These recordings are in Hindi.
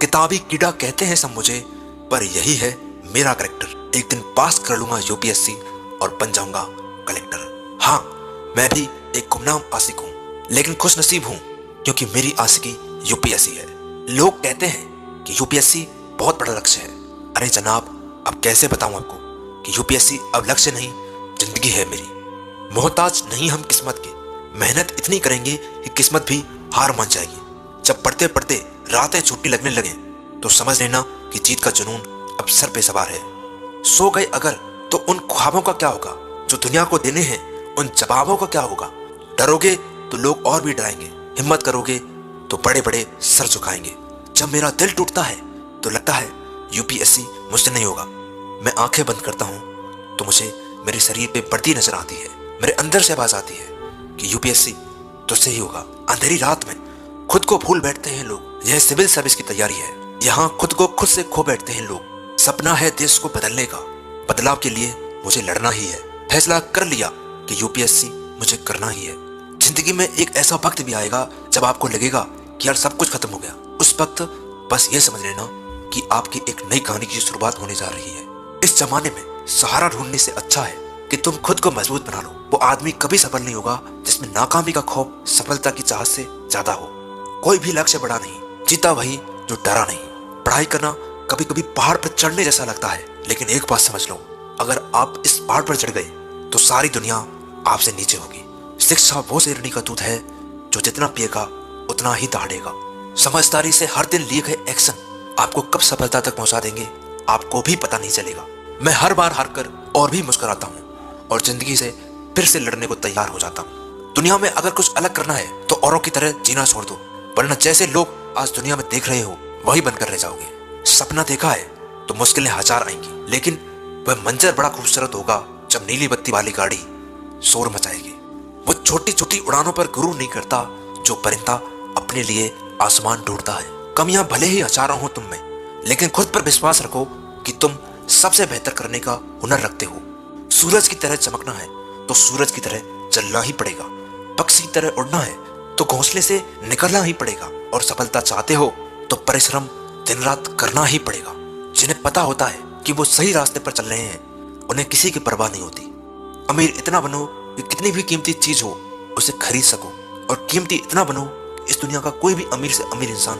किताबी कीड़ा कहते हैं सब मुझे, पर यही है मेरा करेक्टर। एक दिन पास कर लूंगा यूपीएससी और बन जाऊंगा कलेक्टर। हाँ, मैं भी एक गुमनाम आशिक हूँ, लेकिन खुश नसीब हूँ क्योंकि मेरी आशिकी यूपीएससी है। लोग कहते हैं कि यूपीएससी बहुत बड़ा लक्ष्य है। अरे जनाब, अब कैसे बताऊं आपको कि यूपीएससी अब लक्ष्य नहीं, जिंदगी है मेरी। मोहताज नहीं हम किस्मत के, मेहनत इतनी करेंगे कि किस्मत भी हार मान जाएगी। जब पढ़ते पढ़ते रातें छुट्टी लगने लगे तो समझ लेना कि जीत का जुनून अब सर पे सवार है। सो गए अगर तो उन ख्वाबों का क्या होगा जो दुनिया को देने हैं, उन जवाबों का क्या होगा। डरोगे तो लोग और भी डराएंगे, हिम्मत करोगे तो बड़े बड़े सर झुकाएंगे। जब मेरा दिल टूटता है तो लगता है यूपीएससी मुझसे नहीं होगा। मैं आंखें बंद करता हूं तो मुझे मेरे शरीर पे बढ़ती नजर आती है। मेरे अंदर से आवाज आती है कि यूपीएससी तुझसे ही होगा। अंधेरी रात में खुद को भूल बैठते हैं लोग, यह सिविल सर्विस की तैयारी है। यहाँ खुद को खुद से खो बैठते हैं लोग। सपना है देश को बदलने का, बदलाव के लिए मुझे लड़ना ही है। फैसला कर लिया कि यूपीएससी मुझे करना ही है। जिंदगी में एक ऐसा वक्त भी आएगा जब आपको लगेगा कि यार सब कुछ खत्म हो गया। उस वक्त बस ये समझ लेना कि आपकी एक नई कहानी की शुरुआत होने जा रही है। इस जमाने में सहारा ढूंढने से अच्छा है कि तुम खुद को मजबूत बना लो। वो आदमी कभी सफल नहीं होगा जिसमें नाकामी का खौफ सफलता की चाहत से ज्यादा हो। कोई भी लक्ष्य बड़ा नहीं, जीता वही जो डरा नहीं। पढ़ाई करना कभी कभी पहाड़ पर चढ़ने जैसा लगता है, लेकिन एक बात समझ लो, अगर आप इस पहाड़ पर चढ़ गए तो सारी दुनिया आपसे नीचे होगी। शिक्षा वो शेरनी का दूध है जो जितना पिएगा उतना ही दहाड़ेगा। समझदारी से हर दिन लिए गए एक्शन आपको कब सफलता तक पहुंचा देंगे आपको भी पता नहीं चलेगा। मैं हर बार हार कर और भी मुस्कुराता हूँ और जिंदगी से फिर से लड़ने को तैयार हो जाता हूँ। दुनिया में अगर कुछ अलग करना है तो औरों की तरह जीना छोड़ दो, वरना जैसे लोग आज दुनिया में देख रहे हो वही बनकर रह जाओगे। सपना देखा है तो मुश्किलें हजार आएंगी, लेकिन वह मंजर बड़ा खूबसूरत होगा जब नीली बत्ती वाली गाड़ी शोर मचाएगी। वो छोटी छोटी उड़ानों पर गुरूर नहीं करता जो परिंदा अपने लिए आसमान ढूंढता है। कमियां भले ही हजारों हो तुम में, लेकिन खुद पर विश्वास रखो कि तुम सबसे बेहतर करने का हुनर रखते हो। सूरज की तरह चमकना है तो सूरज की तरह चलना ही पड़ेगा। पक्षी की तरह उड़ना है तो घोंसले से निकलना ही पड़ेगा। और सफलता चाहते हो तो परिश्रम दिन रात करना ही पड़ेगा। जिन्हें पता होता है कि वो सही रास्ते पर चल रहे हैं, उन्हें किसी की परवाह नहीं होती। अमीर इतना बनो कि कितनी भी कीमती चीज हो उसे खरीद सको, और कीमती इतना बनो कि इस दुनिया का कोई भी अमीर से अमीर इंसान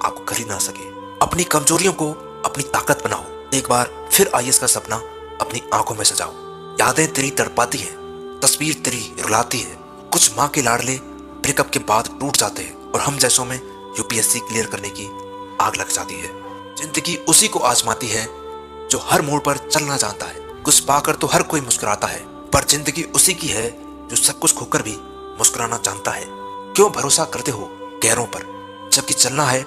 आपको खरीद ना सके। अपनी कमजोरियों को अपनी ताकत बनाओ। एक बार फिर आईएएस का सपना अपनी आंखों में सजाओ। यादें तेरी तड़पाती हैं, तस्वीर तेरी रुलाती है। कुछ माँ के लाडले ब्रेकअप के बाद टूट जाते हैं और हम जैसों में यूपीएससी क्लियर करने की आग लग जाती है। जिंदगी उसी को आजमाती है जो हर मोड़ पर चलना जानता है। कुछ पाकर तो हर कोई मुस्कुराता है, पर जिंदगी उसी की है जो सब कुछ खोकर भी मुस्कुराना जानता है। क्यों भरोसा करते हो गैरों पर, जबकि चलना है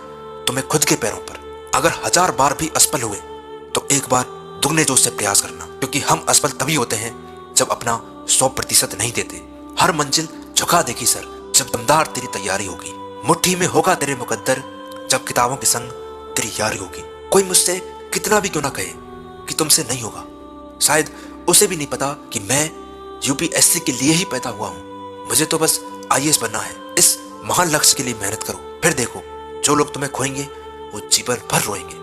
तुम्हें खुद के पैरों पर। अगर 1000 बार भी असफल हुए तो एक बार दुगने जोश से प्रयास करना, क्योंकि हम असफल तभी होते हैं जब अपना 100% नहीं देते। हर मंजिल झुका देगी सर जब दमदार तेरी तैयारी होगी। मुट्ठी में होगा तेरे मुकद्दर जब किताबों के संग तेरी यारी होगी। कोई मुझसे कितना भी क्यों ना कहे कि तुमसे नहीं होगा, शायद उसे भी नहीं पता कि मैं यूपीएससी के लिए ही पैदा हुआ हूँ। मुझे तो बस आईएएस बनना है। इस महान लक्ष्य के लिए मेहनत करो, फिर देखो जो लोग तुम्हें खोएंगे वो जीवन भर रोएंगे।